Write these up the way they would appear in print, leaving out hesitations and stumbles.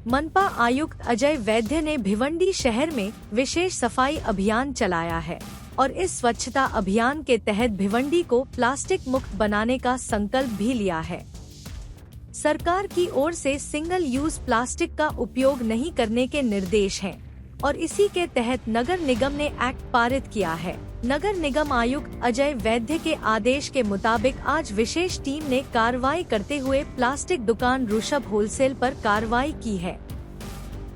मनपा आयुक्त अजय वैद्य ने भिवंडी शहर में विशेष सफाई अभियान चलाया है और इस स्वच्छता अभियान के तहत भिवंडी को प्लास्टिक मुक्त बनाने का संकल्प भी लिया है। सरकार की ओर से सिंगल यूज प्लास्टिक का उपयोग नहीं करने के निर्देश हैं और इसी के तहत नगर निगम ने एक्ट पारित किया है। नगर निगम आयुक्त अजय वैद्य के आदेश के मुताबिक आज विशेष टीम ने कार्रवाई करते हुए प्लास्टिक दुकान ऋषभ होलसेल पर कार्रवाई की है।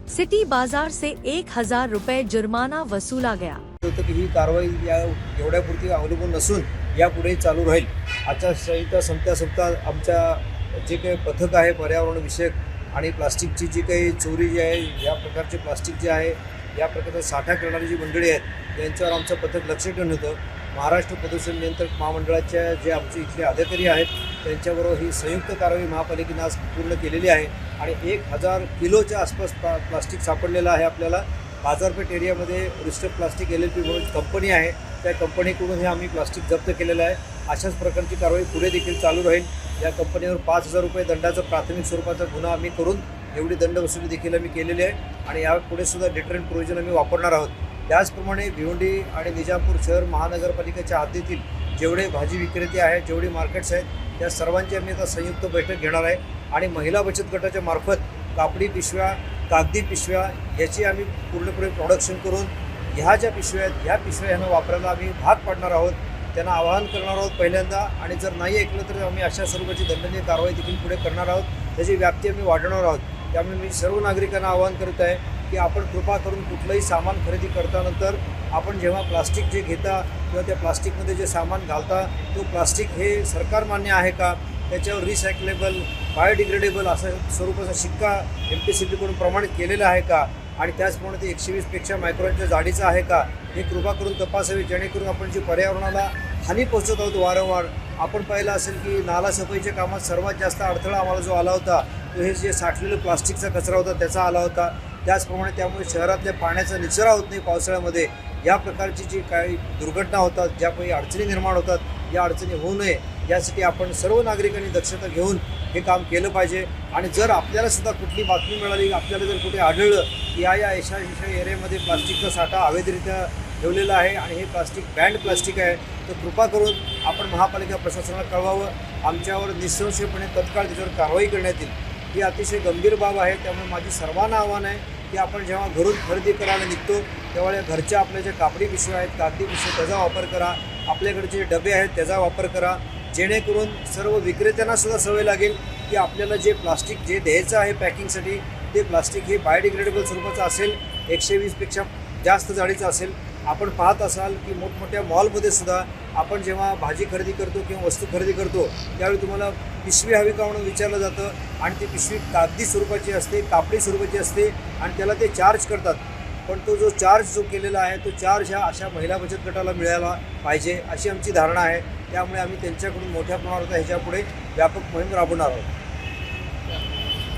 सिटी बाजार से 1000 रुपए जुर्माना वसूला गया। ही कारवाई एवढ्यापुरती अवलंबून नसून यापुढे चालू राहील। आचारसंहिता संपता आमच्या जे काही पथक आहे पर्यावरण विषयक आणि प्लास्टिकची जी काही चोरी जी आहे, या प्रकारचे प्लास्टिक जे आहे, या प्रकारचा साठा करणारी जी मंडळी आहेत त्यांच्यावर आमचं पथक लक्ष ठेवून होतं। महाराष्ट्र प्रदूषण नियंत्रक महामंडळाच्या जे आमचे इथले अधिकारी आहेत त्यांच्याबरोबर ही संयुक्त कारवाई महापालिकेने आज पूर्ण केलेली आहे आणि 1000 किलोच्या आसपास प्लास्टिक सापडलेलं आहे। आपल्याला बाजारपेठ एरियामध्ये ऋषभ प्लास्टिक LLP म्हणून कंपनी आहे, त्या कंपनीकडून हे आम्ही प्लास्टिक जप्त केलेलं आहे। अशाच प्रकारची कारवाई पुढे देखील चालू राहील। या कंपनीवर 5000 रुपये दंडाचा प्राथमिक स्वरूपाचा गुन्हा आम्ही करून एवढी दंड वसुली देखील आम्ही केलेली आहे आणि यापुढे सुद्धा डिटरंट प्रोव्हिजन आम्ही वापरणार आहोत। त्याचप्रमाणे भिवंडी आणि निजामपूर शहर महानगरपालिकेच्या हद्दीतील जेवढे भाजी विक्रेते आहेत, जेवढे मार्केट्स आहेत, त्या सर्वांची आम्ही आता संयुक्त बैठक घेणार आहे आणि महिला बचत गटाच्या मार्फत कापडी पिशव्या, कागदी पिशव्या याची आम्ही पूर्णपणे प्रोडक्शन करून ह्या ज्या पिशव्या आहेत ह्या पिशव्या ह्यांना वापरायला आम्ही भाग पाडणार आहोत। त्यांना आवाहन करणार आहोत पहिल्यांदा आणि जर नाही ऐकलं तर आम्ही अशा स्वरूपाची दंडनीय कारवाई देखील पुढे करणार आहोत। त्याची व्याप्ती आम्ही वाढवणार आहोत। त्यामुळे मी सर्व नागरिकांना आवाहन करत आहे की आपण कृपा करून कुठलंही सामान खरेदी करतानंतर आपण जेव्हा प्लास्टिक जे घेता किंवा त्या प्लास्टिकमध्ये जे सामान घालता तो प्लास्टिक हे सरकार मान्य आहे का, त्याच्यावर रिसायकलेबल, बायोडिग्रेडेबल असा स्वरूपाचा शिक्का MPCBकडून प्रमाणित केलेला आहे का आणि त्याचप्रमाणे ते 120पेक्षा मायक्रॉनच्या जाडीचं आहे का हे कृपा करून तपासावे, जेणेकरून आपण जे पर्यावरणाला हानी पोहोचत आहोत वारंवार। आपण पाहिलं असेल की नाला सफाईच्या कामात सर्वात जास्त अडथळा आम्हाला जो आला होता तो हे जे साठलेलं प्लास्टिकचा कचरा होता त्याचा आला होता। त्याचप्रमाणे त्यामुळे शहरातल्या पाण्याचा निचरा होत नाही पावसाळ्यामध्ये। या प्रकारची जी काही दुर्घटना होतात, ज्या काही अडचणी निर्माण होतात, या अडचणी होऊ नये यासाठी आपण सर्व नागरिकांनी दक्षता घेऊन हे काम केलं पाहिजे। आणि जर आपल्याला सुद्धा कुठली बातमी मिळाली, आपल्याला जर कुठे आढळलं की या एरियामध्ये प्लास्टिकचा साठा अवैधरित्या ठेवलेला आहे आणि हे प्लास्टिक बँड प्लास्टिक आहे, तर कृपा करून आपण महापालिका प्रशासनाला कळवावं। आमच्यावर निःसंशयपणे तत्काळ त्याच्यावर कारवाई करण्यात येईल। ही अतिशय गंभीर बाब आहे। त्यामुळे माझी सर्वांना आव्हान आहे की आपण जेव्हा घरून खरेदी करायला निघतो तेव्हा या घरच्या आपल्या ज्या कापडी पिशव्या आहेत, कागदी पिशव्या त्याचा वापर करा, आपल्याकडे जे डबे आहेत त्याचा वापर करा, जेणेकरून सर्व विक्रेत्यांना सुद्धा सवय लागेल की आपल्याला जे प्लास्टिक जे द्यायचं आहे पॅकिंगसाठी ते प्लास्टिक हे बायोडिग्रेडेबल स्वरूपाचं असेल, 120पेक्षा जास्त जाडीचं असेल। आपण पाहत असाल की मोठमोठ्या मॉलमध्ये सुद्धा आपण जेव्हा भाजी खरेदी करतो किंवा वस्तू खरेदी करतो त्यावेळी तुम्हाला पिशवी हवी का म्हणून विचारलं जातं आणि ती पिशवी कागदी स्वरूपाची असते, कापडी स्वरूपाची असते आणि त्याला ते चार्ज करतात। पण तो जो चार्ज जो केलेला आहे तो चार्ज ह्या अशा महिला बचत गटाला मिळायला पाहिजे अशी आमची धारणा आहे। त्यामुळे आम्ही त्यांच्याकडून मोठ्या प्रमाणात ह्याच्यापुढे व्यापक मोहीम राबवणार आहोत।